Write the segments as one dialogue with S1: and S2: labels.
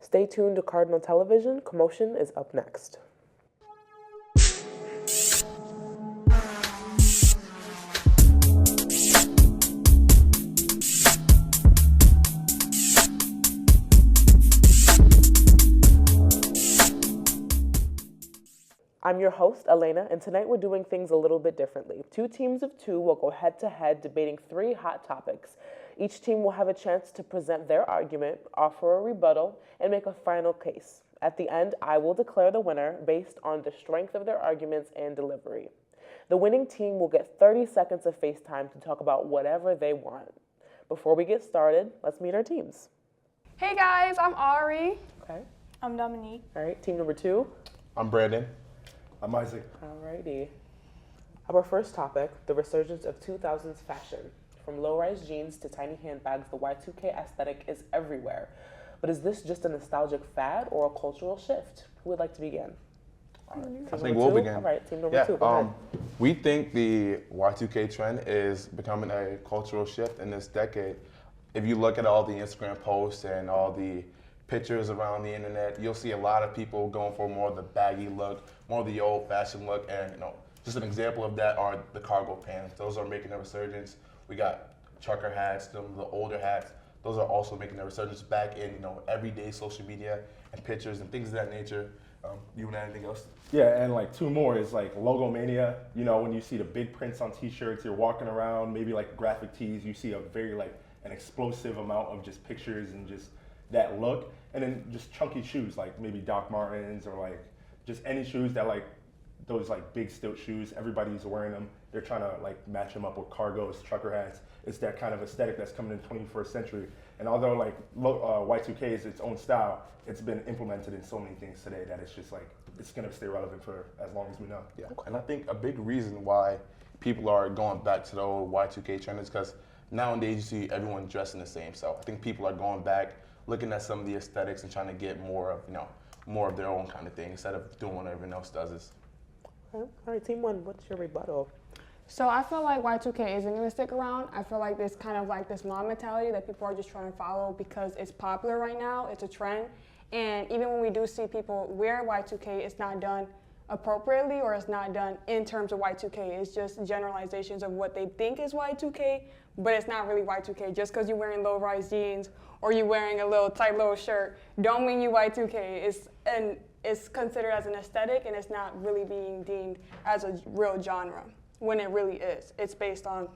S1: Stay tuned to Cardinal Television. Commotion is up next. I'm your host, Elena, and tonight we're doing things a little bit differently. Two teams of two will go head to head debating three hot topics. Each team will have a chance to present their argument, offer a rebuttal, and make a final case. At the end, I will declare the winner based on the strength of their arguments and delivery. The winning team will get 30 seconds of FaceTime to talk about whatever they want. Before we get started, let's meet our teams.
S2: Hey guys, I'm Ari.
S1: Okay.
S3: I'm Dominique.
S1: All right, team number two.
S4: I'm Brandon.
S5: I'm Isaac.
S1: Alrighty. Our first topic, the resurgence of 2000s fashion. From low-rise jeans to tiny handbags, the Y2K aesthetic is everywhere. But is this just a nostalgic fad or a cultural shift? Who would like to begin?
S4: I think we'll begin.
S1: All right, team number two, go ahead.
S4: We think the Y2K trend is becoming a cultural shift in this decade. If you look at all the Instagram posts and all the pictures around the internet, you'll see a lot of people going for more of the baggy look, more of the old-fashioned look, and just an example of that are the cargo pants. Those are making a resurgence. We got trucker hats, the older hats. Those are also making a resurgence back in everyday social media and pictures and things of that nature. You want anything else?
S5: Yeah, and like two more is like logo mania. When you see the big prints on T-shirts, you're walking around, maybe like graphic tees, you see a very an explosive amount of just pictures and just that look. And then just chunky shoes, like maybe Doc Martens or like just any shoes that those big stilt shoes, everybody's wearing them. They're trying to match them up with cargos, trucker hats. It's that kind of aesthetic that's coming in the 21st century. And although Y2K is its own style, it's been implemented in so many things today that it's just it's gonna stay relevant for as long as we know.
S4: Yeah, and I think a big reason why people are going back to the old Y2K trend is because nowadays you see everyone dressing the same. So I think people are going back, looking at some of the aesthetics and trying to get more of their own kind of thing instead of doing what everyone else does.
S1: Okay. All right, team one, what's your rebuttal?
S2: So I feel like Y2K isn't gonna stick around. I feel like there's kind of this mom mentality that people are just trying to follow because it's popular right now, it's a trend. And even when we do see people wear Y2K, it's not done appropriately or it's not done in terms of Y2K. It's just generalizations of what they think is Y2K, but it's not really Y2K. Just because you're wearing low-rise jeans or you're wearing a little tight little shirt don't mean you Y2K. It's considered as an aesthetic and it's not really being deemed as a real genre when it really is. It's based on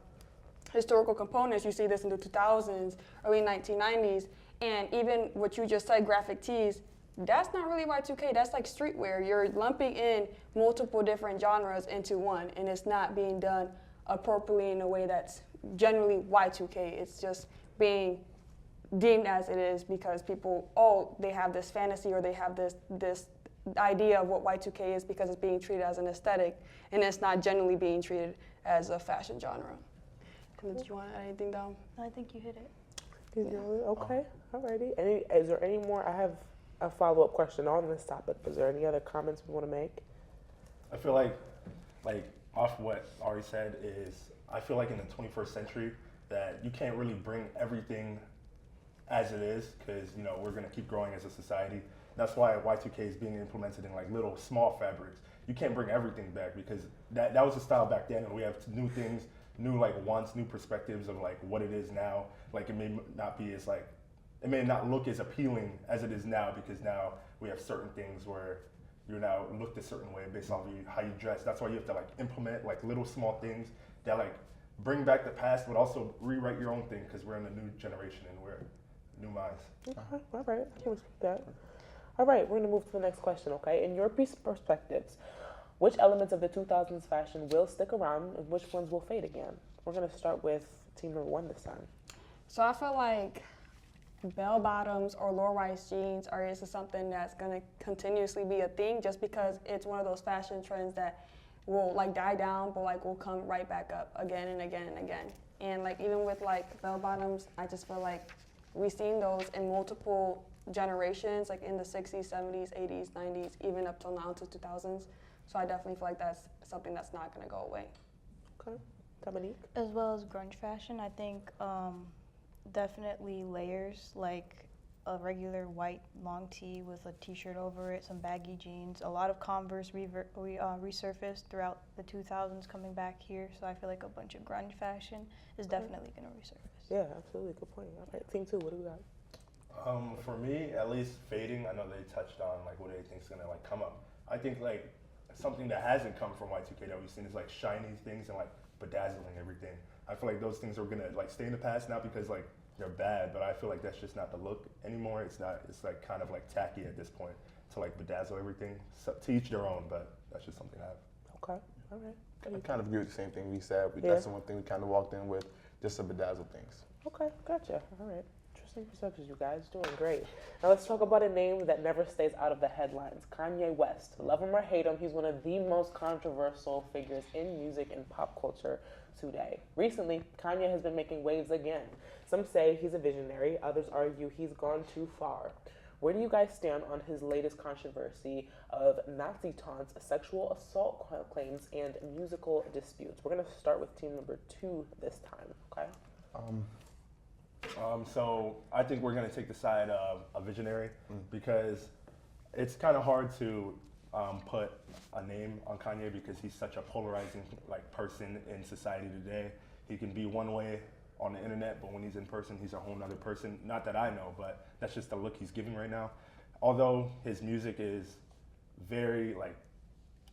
S2: historical components. You see this in the 2000s, early 1990s, and even what you just said, graphic tees, that's not really Y2K, that's like streetwear. You're lumping in multiple different genres into one, and it's not being done appropriately in a way that's generally Y2K. It's just being deemed as it is because people, they have this fantasy or they have this idea of what Y2K is because it's being treated as an aesthetic, and it's not generally being treated as a fashion genre. And did you want to add anything, Dom?
S3: I think you hit it.
S1: Okay, alrighty. Is there any more? I have a follow-up question on this topic. Is there any other comments we want to make?
S5: I feel like off what Ari said is, I feel like in the 21st century that you can't really bring everything as it is because we're gonna keep growing as a society. That's why Y2K is being implemented in little small fabrics. You can't bring everything back because that was the style back then, and we have new things, new wants, new perspectives of what it is now. It may not be as it may not look as appealing as it is now because now we have certain things where you're now looked a certain way based on how you dress. That's why you have to implement little small things that bring back the past, but also rewrite your own thing because we're in a new generation and we're new minds.
S1: Okay, all right, I can respect that. All right, we're gonna move to the next question, okay? In your perspectives, which elements of the 2000s fashion will stick around and which ones will fade again? We're gonna start with team number one this time.
S2: So I feel like bell bottoms or low-rise jeans is something that's gonna continuously be a thing just because it's one of those fashion trends that will die down but will come right back up again and again and again. And even with bell bottoms, I just feel like we've seen those in multiple generations, in the 60s, 70s, 80s, 90s, even up till now to 2000s. So I definitely feel like that's something that's not gonna go away.
S1: Okay, Dominique?
S3: As well as grunge fashion, I think definitely layers,
S6: a regular white long tee with a t-shirt over it, some baggy jeans. A lot of Converse resurfaced throughout the 2000s coming back here, so I feel like a bunch of grunge fashion is definitely going to resurface.
S1: Yeah, absolutely. Good point. All right, team 2, what do we got?
S5: For me, at least fading. I know they touched on like what they think is gonna like come up. I think like something that hasn't come from Y2K that we've seen is like shiny things and like bedazzling everything. I feel like those things are gonna like stay in the past, not because like they're bad, but I feel like that's just not the look anymore. It's not. It's like kind of like tacky at this point to like bedazzle everything. So, to each their own, but that's just something I have.
S1: Okay, all right.
S4: I kind of agree with the same thing we said.
S1: Yeah.
S4: That's the one thing we kind of walked in with, just to bedazzle things.
S1: Okay, gotcha. All right. Interesting perspectives, you guys. Doing great. Now let's talk about a name that never stays out of the headlines. Kanye West. Love him or hate him, he's one of the most controversial figures in music and pop culture today. Recently, Kanye has been making waves again. Some say he's a visionary, others argue he's gone too far. Where do you guys stand on his latest controversy of Nazi taunts, sexual assault claims, and musical disputes? We're going to start with team number 2 this time, okay?
S5: So I think we're gonna take the side of a visionary because it's kind of hard to put a name on Kanye because he's such a polarizing like person in society today. He can be one way on the internet, but when he's in person, he's a whole nother person. Not that I know, but that's just the look he's giving right now. Although his music is very like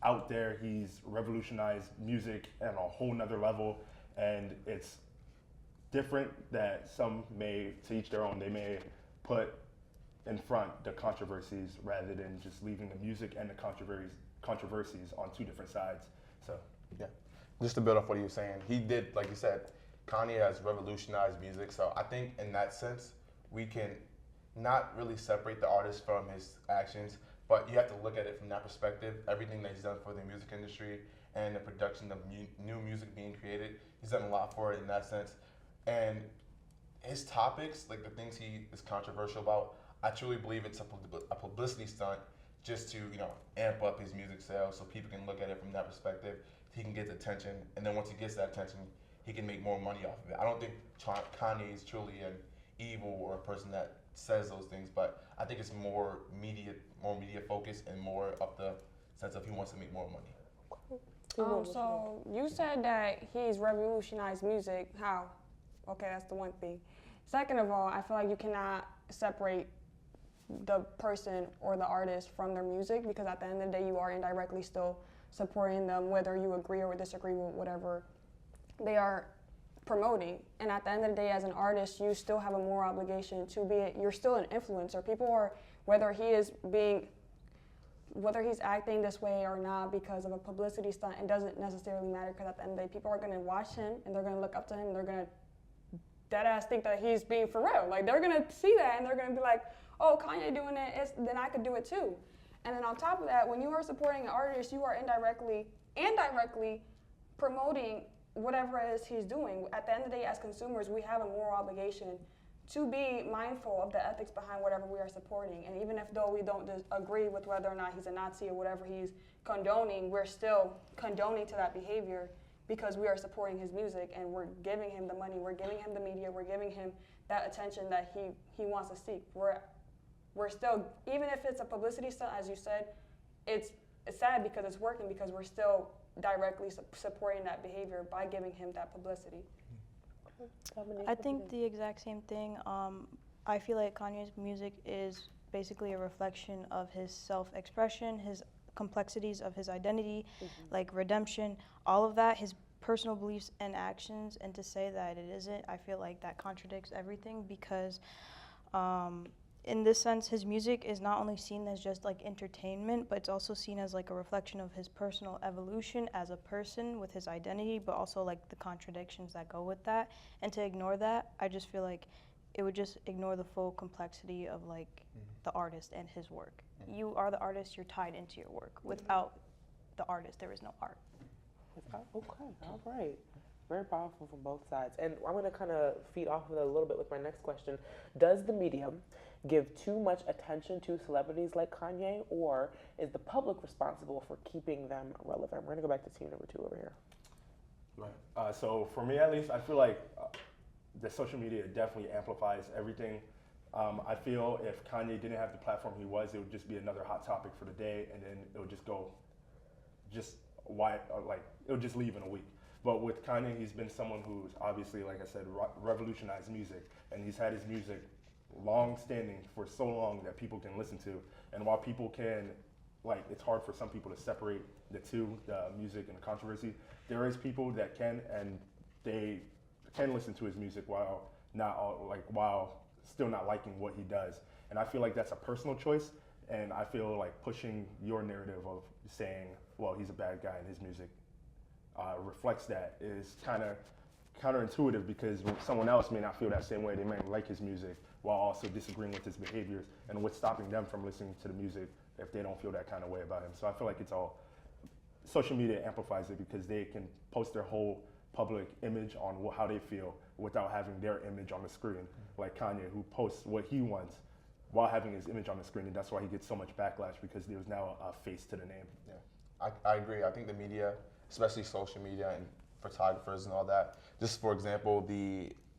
S5: out there, he's revolutionized music on a whole nother level, and it's different that some may, to each their own, they may put in front the controversies rather than just leaving the music and the controversies on two different sides. So,
S4: Yeah. Just to build off what you were saying, he did, like you said, Kanye has revolutionized music. So I think in that sense, we can not really separate the artist from his actions, but you have to look at it from that perspective. Everything that he's done for the music industry and the production of new music being created, he's done a lot for it in that sense. And his topics, like the things he is controversial about, I truly believe it's a publicity stunt just to, amp up his music sales so people can look at it from that perspective. He can get the attention, and then once he gets that attention, he can make more money off of it. I don't think Kanye is truly an evil or a person that says those things, but I think it's more media focused and more of the sense of he wants to make more money.
S2: So you said that he's revolutionized music. How? Okay, that's the one thing. Second of all, I feel like you cannot separate the person or the artist from their music because at the end of the day, you are indirectly still supporting them, whether you agree or disagree with whatever they are promoting. And at the end of the day, as an artist, you still have a moral obligation to be, you're still an influencer. People are, whether he's acting this way or not because of a publicity stunt, it doesn't necessarily matter because at the end of the day, people are going to watch him and they're going to look up to him and they're going to deadass think that he's being for real. Like, they're going to see that and they're going to be like, oh, Kanye doing it, then I could do it too. And then on top of that, when you are supporting an artist, you are indirectly and directly promoting whatever it is he's doing. At the end of the day, as consumers, we have a moral obligation to be mindful of the ethics behind whatever we are supporting. And even if though we don't agree with whether or not he's a Nazi or whatever he's condoning, we're still condoning to that behavior because we are supporting his music and we're giving him the money, we're giving him the media, we're giving him that attention that he wants to seek. We're still, even if it's a publicity stunt, as you said, it's sad because it's working because we're still directly supporting that behavior by giving him that publicity.
S6: I think the exact same thing. I feel like Kanye's music is basically a reflection of his self-expression, his complexities of his identity, like redemption, all of that, his personal beliefs and actions, and to say that it isn't, I feel like that contradicts everything because in this sense, his music is not only seen as just like entertainment, but it's also seen as like a reflection of his personal evolution as a person with his identity, but also like the contradictions that go with that. And to ignore that, I just feel like it would just ignore the full complexity of like the artist and his work. You are the artist, you're tied into your work. Without the artist, there is no art.
S1: Okay, all right. Very powerful from both sides. And I'm going to kind of feed off of it a little bit with my next question. Does the media give too much attention to celebrities like Kanye, or is the public responsible for keeping them relevant? We're going to go back to team number 2 over here.
S5: Right. So for me, at least, I feel like the social media definitely amplifies everything. I feel if Kanye didn't have the platform he was, it would just be another hot topic for the day, and then it would just go, it would just leave in a week. But with Kanye, he's been someone who's obviously, like I said, revolutionized music, and he's had his music long-standing for so long that people can listen to. And while people can, it's hard for some people to separate the two, the music and the controversy, there is people that can, and they can listen to his music while still not liking what he does. And I feel like that's a personal choice, and I feel like pushing your narrative of saying, well, he's a bad guy and his music reflects that is kind of counterintuitive, because someone else may not feel that same way. They may like his music while also disagreeing with his behaviors, and what's stopping them from listening to the music if they don't feel that kind of way about him. So I feel like it's all, social media amplifies it because they can post their whole public image on how they feel without having their image on the screen, like Kanye, who posts what he wants while having his image on the screen, and that's why he gets so much backlash, because there's now a face to the name.
S4: Yeah, I agree. I think the media, especially social media and photographers and all that, just for example,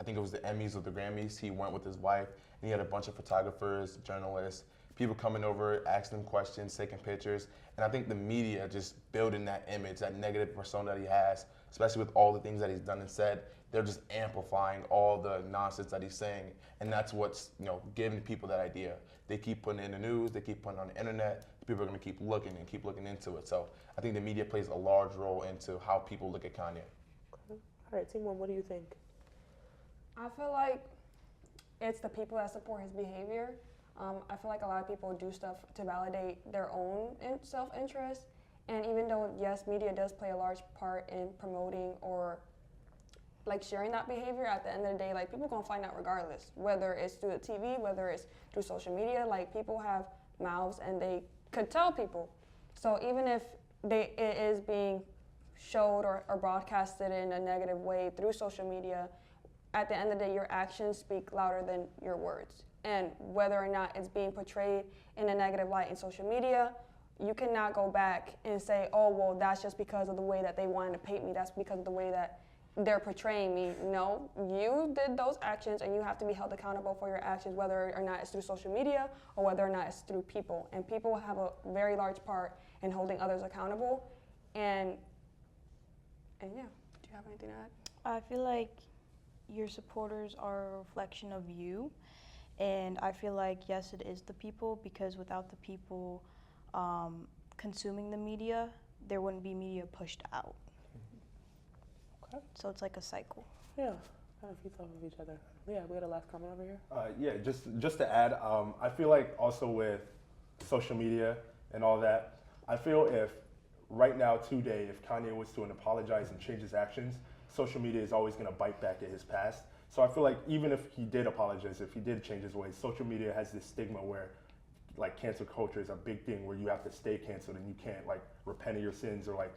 S4: I think it was the Emmys or the Grammys, he went with his wife, and he had a bunch of photographers, journalists, people coming over, asking him questions, taking pictures, and I think the media just building that image, that negative persona that he has, especially with all the things that he's done and said, they're just amplifying all the nonsense that he's saying, and that's what's giving people that idea. They keep putting it in the news, they keep putting it on the internet, people are going to keep looking into it. So I think the media plays a large role into how people look at Kanye.
S1: All right, Team One, what do you think?
S2: I feel like it's the people that support his behavior. I feel like a lot of people do stuff to validate their own self-interest. And even though, yes, media does play a large part in promoting or sharing that behavior, at the end of the day, people are going to find out regardless, whether it's through the TV, whether it's through social media. People have mouths and they could tell people. So even if it is being showed or broadcasted in a negative way through social media, at the end of the day, your actions speak louder than your words. And whether or not it's being portrayed in a negative light in social media, you cannot go back and say, oh, well, that's just because of the way that they wanted to paint me. That's because of the way that they're portraying me. No, you did those actions, and you have to be held accountable for your actions, whether or not it's through social media or whether or not it's through people. And people have a very large part in holding others accountable. And yeah, do you have anything to add?
S6: I feel like your supporters are a reflection of you, and I feel like, yes, it is the people, because without the people consuming the media, there wouldn't be media pushed out.
S1: Okay.
S6: So it's like a cycle.
S1: Yeah, kind of feeds off of each other. Yeah, we had a last comment over here.
S5: Yeah, just to add, I feel like also with social media and all that, I feel if right now, today, if Kanye was to apologize and change his actions, social media is always going to bite back at his past. So I feel like even if he did apologize, if he did change his ways, social media has this stigma where cancel culture is a big thing, where you have to stay canceled and you can't repent of your sins or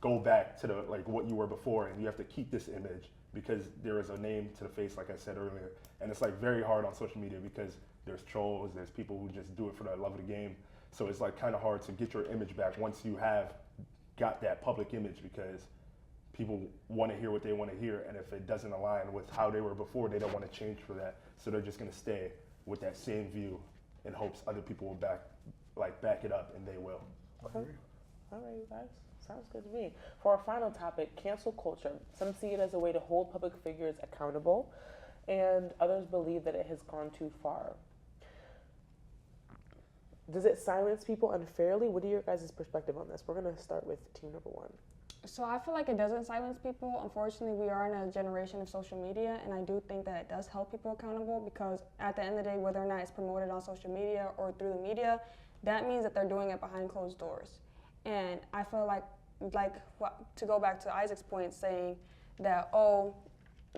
S5: go back to the what you were before, and you have to keep this image because there is a name to the face, like I said earlier. And it's very hard on social media because there's trolls, there's people who just do it for the love of the game. So it's kind of hard to get your image back once you have got that public image, because people want to hear what they want to hear, and if it doesn't align with how they were before, they don't want to change for that. So they're just going to stay with that same view in hopes other people will back it up, and they will.
S1: Okay. All right, you guys. Sounds good to me. For our final topic, cancel culture. Some see it as a way to hold public figures accountable, and others believe that it has gone too far. Does it silence people unfairly? What are your guys' perspective on this? We're going to start with team number one.
S2: So I feel like it doesn't silence people. Unfortunately, we are in a generation of social media, and I do think that it does hold people accountable, because at the end of the day, whether or not it's promoted on social media or through the media, that means that they're doing it behind closed doors. And I feel like to go back to Isaac's point, saying that, oh,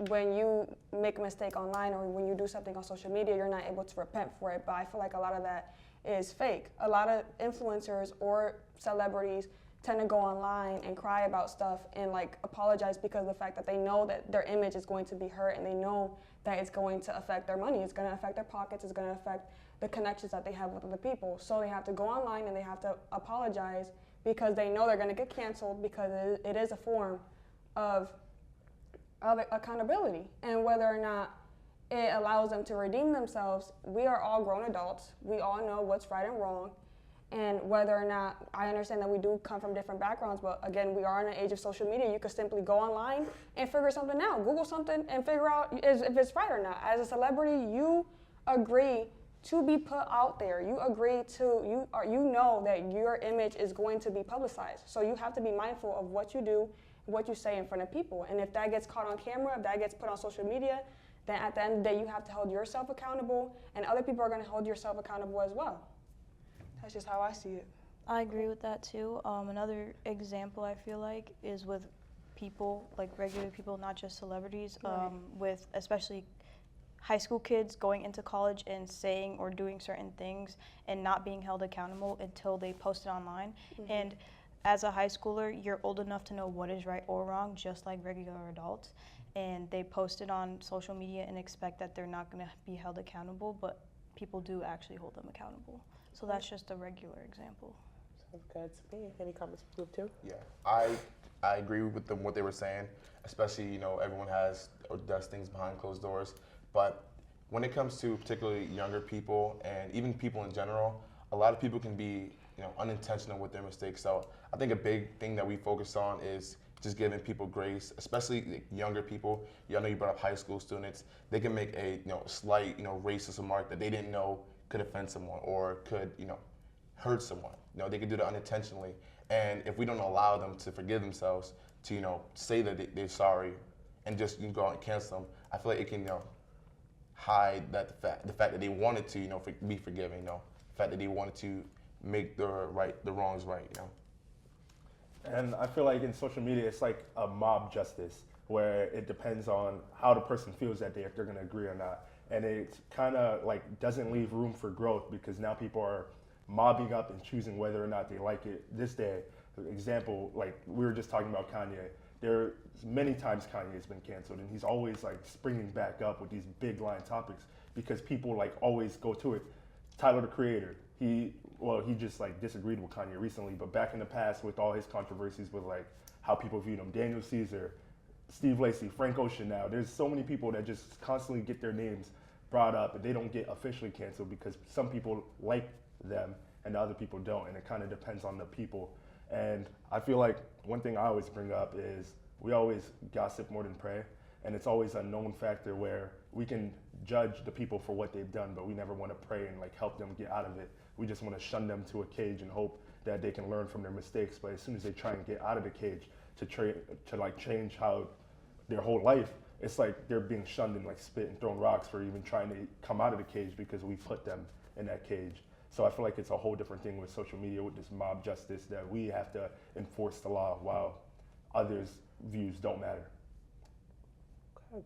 S2: when you make a mistake online or when you do something on social media, you're not able to repent for it. But I feel like a lot of that is fake. A lot of influencers or celebrities tend to go online and cry about stuff and apologize because of the fact that they know that their image is going to be hurt, and they know that it's going to affect their money, it's going to affect their pockets, it's going to affect the connections that they have with other people. So they have to go online and they have to apologize because they know they're going to get canceled, because it is a form of accountability. And whether or not it allows them to redeem themselves. We are all grown adults. We all know what's right and wrong. And whether or not, I understand that we do come from different backgrounds, but again, we are in an age of social media. You could simply go online and figure something out. Google something and figure out if it's right or not. As a celebrity, you agree to be put out there. You agree to, you know that your image is going to be publicized. So you have to be mindful of what you do, what you say in front of people. And if that gets caught on camera, if that gets put on social media, then at the end of the day, you have to hold yourself accountable, and other people are going to hold yourself accountable as well. That's just how I see it.
S6: I agree with that too. Another example I feel like is with people, like regular people, not just celebrities,
S2: Right.
S6: with especially high school kids going into college and saying or doing certain things and not being held accountable until they post it online.
S2: Mm-hmm.
S6: And as a high schooler, you're old enough to know what is right or wrong, just like regular adults. And they post it on social media and expect that they're not going to be held accountable, but people do actually hold them accountable. So that's just a regular example.
S1: Sounds good to me. Any comments from Group 2?
S4: Yeah, I agree with them what they were saying. Especially, you know, everyone has or does things behind closed doors. But when it comes to particularly younger people and even people in general, a lot of people can be, you know, unintentional with their mistakes. So I think a big thing that we focus on is just giving people grace, especially like younger people. I know you brought up high school students. They can make a, you know, slight, you know, racist remark that they didn't know could offend someone or could, you know, hurt someone. You know, they could do that unintentionally. And if we don't allow them to forgive themselves, to, you know, say that they're sorry and just, you know, go out and cancel them, I feel like it can, you know, hide that the fact that they wanted to, you know, be forgiving, you know, the fact that they wanted to make the wrongs right, you know.
S5: And I feel like in social media, it's like a mob justice where it depends on how the person feels that day, if they're going to agree or not. And it kind of like doesn't leave room for growth because now people are mobbing up and choosing whether or not they like it this day. For example, like we were just talking about Kanye. There's many times Kanye's been canceled and he's always like springing back up with these big line topics because people like always go to it. Tyler, the Creator, he just like disagreed with Kanye recently, but back in the past with all his controversies with like how people viewed him, Daniel Caesar, Steve Lacy, Frank Ocean now, there's so many people that just constantly get their names brought up and they don't get officially canceled because some people like them and the other people don't, and it kind of depends on the people. And I feel like one thing I always bring up is we always gossip more than pray, and it's always a known factor where we can judge the people for what they've done, but we never want to pray and like help them get out of it. We just want to shun them to a cage and hope that they can learn from their mistakes. But as soon as they try and get out of the cage to like change how their whole life, it's like they're being shunned and like spit and thrown rocks for even trying to come out of the cage because we put them in that cage. So I feel like it's a whole different thing with social media, with this mob justice, that we have to enforce the law while others' views don't matter.
S1: Okay.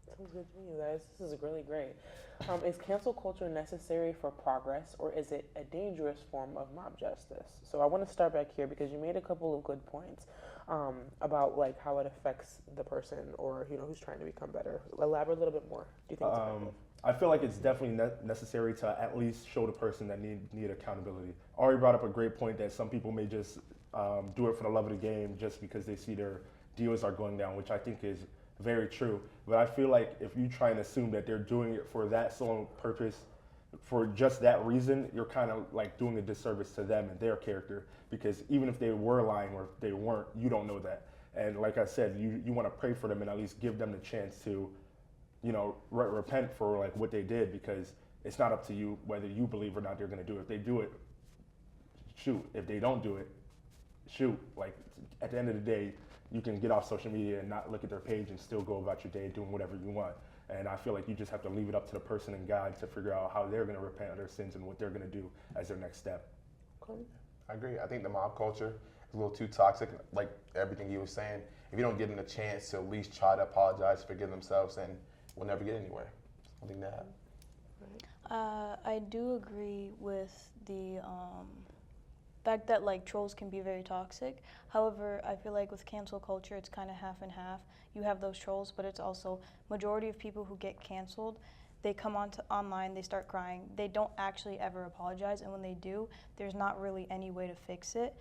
S1: Sounds good to me, you guys. This is really great. Is cancel culture necessary for progress, or is it a dangerous form of mob justice? So I want to start back here because you made a couple of good points about like how it affects the person or, you know, who's trying to become better. Elaborate a little bit more. Do you think it's effective?
S5: I feel like it's definitely necessary to at least show the person that need accountability. Ari brought up a great point that some people may just do it for the love of the game just because they see their deals are going down, which I think is very true. But I feel like if you try and assume that they're doing it for that sole purpose, for just that reason, you're kind of like doing a disservice to them and their character, because even if they were lying or if they weren't, you don't know that. And like I said, you want to pray for them and at least give them the chance to, you know, repent for like what they did, because it's not up to you whether you believe or not they're going to do it. If they do it, shoot. If they don't do it, shoot. Like at the end of the day, you can get off social media and not look at their page and still go about your day doing whatever you want. And I feel like you just have to leave it up to the person and God to figure out how they're going to repent of their sins and what they're going to do as their next step.
S1: Okay.
S4: I agree. I think the mob culture is a little too toxic, like everything he was saying. If you don't give them a chance to at least try to apologize, forgive themselves, then we'll never get anywhere. I think that.
S6: I do agree with the fact that like trolls can be very toxic. However, I feel like with cancel culture, it's kind of half and half. You have those trolls, but it's also majority of people who get canceled. They come online, they start crying. They don't actually ever apologize, and when they do, there's not really any way to fix it.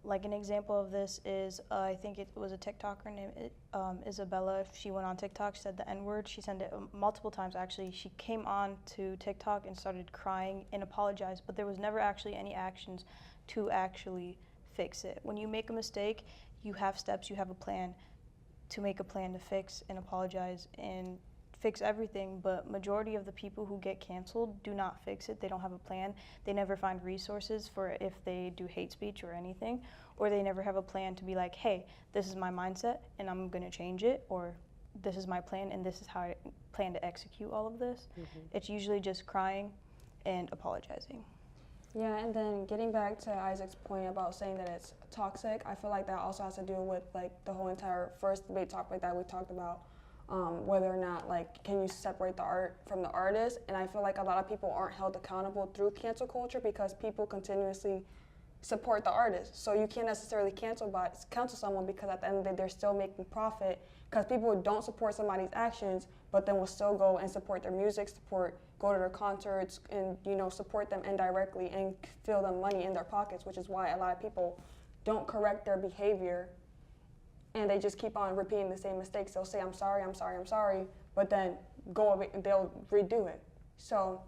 S6: Like an example of this is, I think it was a TikToker named Isabella, if she went on TikTok, said the N-word. She said it multiple times, actually. She came on to TikTok and started crying and apologized, but there was never actually any actions to actually fix it. When you make a mistake, you have steps, you have a plan to make a plan to fix and apologize and fix everything, but majority of the people who get canceled do not fix it. They don't have a plan. They never find resources for if they do hate speech or anything, or they never have a plan to be like, hey, this is my mindset and I'm gonna change it, or this is my plan and this is how I plan to execute all of this. It's usually just crying and apologizing.
S2: Yeah, and then getting back to Isaac's point about saying that it's toxic, I feel like that also has to do with like the whole entire first debate topic that we talked about. Whether or not, like, can you separate the art from the artist? And I feel like a lot of people aren't held accountable through cancel culture because people continuously support the artist. So you can't necessarily cancel someone because at the end of the day, they're still making profit, because people don't support somebody's actions, but then will still go and support their music, go to their concerts, and, you know, support them indirectly and fill them money in their pockets, which is why a lot of people don't correct their behavior. And they just keep on repeating the same mistakes. They'll say, I'm sorry, I'm sorry, I'm sorry, but then they'll redo it. So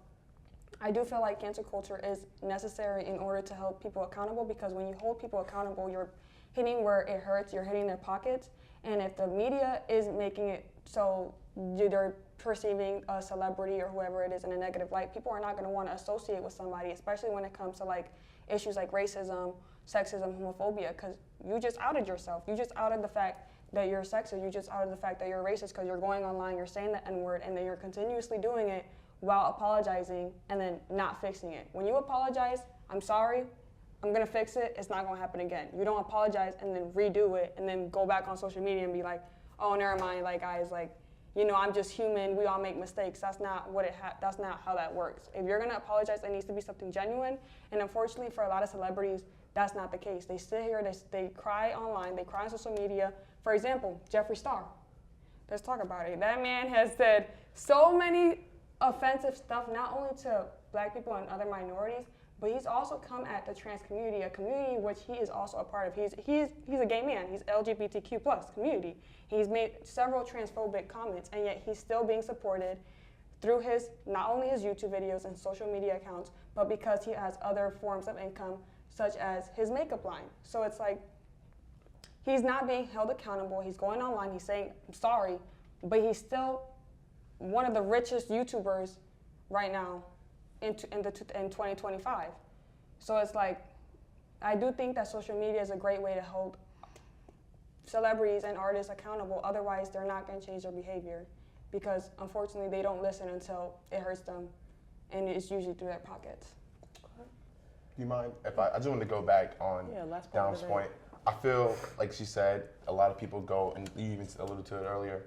S2: I do feel like cancel culture is necessary in order to hold people accountable, because when you hold people accountable, you're hitting where it hurts, you're hitting their pockets. And if the media is making it so they're perceiving a celebrity or whoever it is in a negative light, people are not going to want to associate with somebody, especially when it comes to like issues like racism, sexism, homophobia, because you just outed yourself. You just outed the fact that you're sexist. You just outed the fact that you're racist because you're going online, you're saying the N-word, and then you're continuously doing it while apologizing and then not fixing it. When you apologize, I'm sorry, I'm going to fix it, it's not going to happen again. You don't apologize and then redo it and then go back on social media and be like, oh, never mind, like, guys, like, you know, I'm just human, we all make mistakes. That's not what that's not how that works. If you're going to apologize, it needs to be something genuine, and unfortunately for a lot of celebrities, that's not the case. They sit here, they cry online, they cry on social media. For example, Jeffree Star. Let's talk about it. That man has said so many offensive stuff, not only to black people and other minorities, but he's also come at the trans community, a community which he is also a part of. He's a gay man. He's LGBTQ plus community. He's made several transphobic comments, and yet he's still being supported through not only his YouTube videos and social media accounts, but because he has other forms of income, such as his makeup line. So it's like, he's not being held accountable. He's going online, he's saying, I'm sorry, but he's still one of the richest YouTubers right now in 2025. So it's like, I do think that social media is a great way to hold celebrities and artists accountable. Otherwise, they're not going to change their behavior, because unfortunately, they don't listen until it hurts them, and it's usually through their pockets.
S4: Do you mind if I just want to go back on Dom's point? I feel like she said, a lot of people go, and you even alluded to it earlier,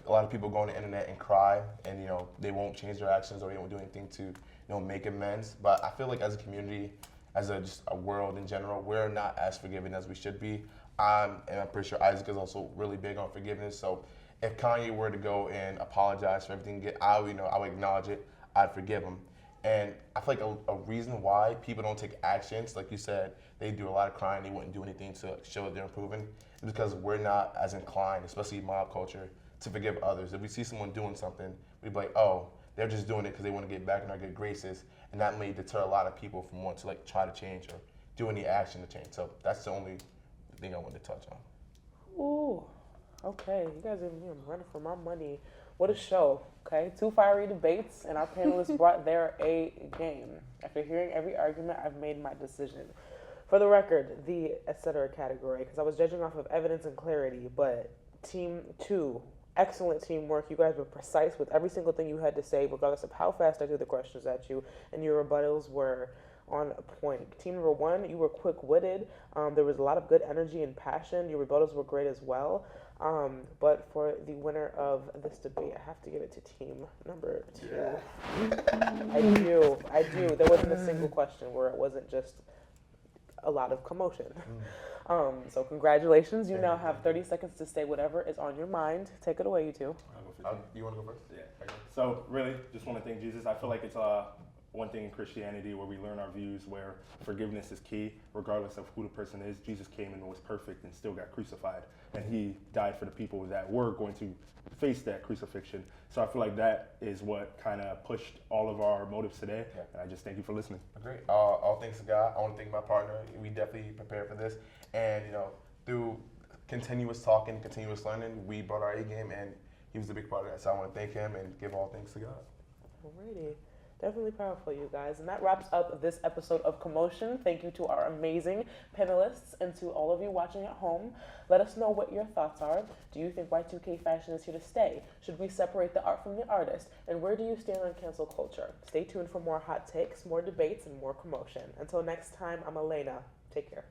S4: a lot of people go on the internet and cry, and you know they won't change their actions or they won't do anything to make amends. But I feel like as a community, as just a world in general, we're not as forgiving as we should be. And I'm pretty sure Isaac is also really big on forgiveness. So if Kanye were to go and apologize for everything, I would acknowledge it. I'd forgive him. And I feel like a reason why people don't take actions, like you said, they do a lot of crying, they wouldn't do anything to show that they're improving, is because we're not as inclined, especially mob culture, to forgive others. If we see someone doing something, we'd be like, oh, they're just doing it because they want to get back in our good graces, and that may deter a lot of people from wanting to like try to change or do any action to change. So that's the only thing I wanted to touch on.
S1: Ooh, okay, you guys are running for my money. What a show, okay? 2 fiery debates, and our panelists brought their A game. After hearing every argument, I've made my decision. For the record, the etc. category, because I was judging off of evidence and clarity, but Team 2, excellent teamwork. You guys were precise with every single thing you had to say, regardless of how fast I threw the questions at you, and your rebuttals were on point. Team number 1, you were quick-witted. There was a lot of good energy and passion. Your rebuttals were great as well. But for the winner of this debate, I have to give it to team number 2. Yeah. I do. There wasn't a single question where it wasn't just a lot of commotion. So congratulations. You now have 30 seconds to say whatever is on your mind. Take it away, you two.
S4: You want to go first?
S5: Yeah. Okay. So really, just want to thank Jesus. I feel like it's one thing in Christianity where we learn our views, where forgiveness is key, regardless of who the person is. Jesus came and was perfect and still got crucified, and he died for the people that were going to face that crucifixion. So I feel like that is what kind of pushed all of our motives today.
S4: Yeah.
S5: And I just thank you for listening.
S4: Great. All thanks to God. I want to thank my partner. We definitely prepared for this, and through continuous talking, continuous learning, we brought our A game, and he was a big part of that. So I want to thank him and give all thanks to God.
S1: Alrighty. Definitely powerful, you guys. And that wraps up this episode of Commotion. Thank you to our amazing panelists and to all of you watching at home. Let us know what your thoughts are. Do you think Y2K fashion is here to stay? Should we separate the art from the artist? And where do you stand on cancel culture? Stay tuned for more hot takes, more debates, and more commotion. Until next time, I'm Elena. Take care.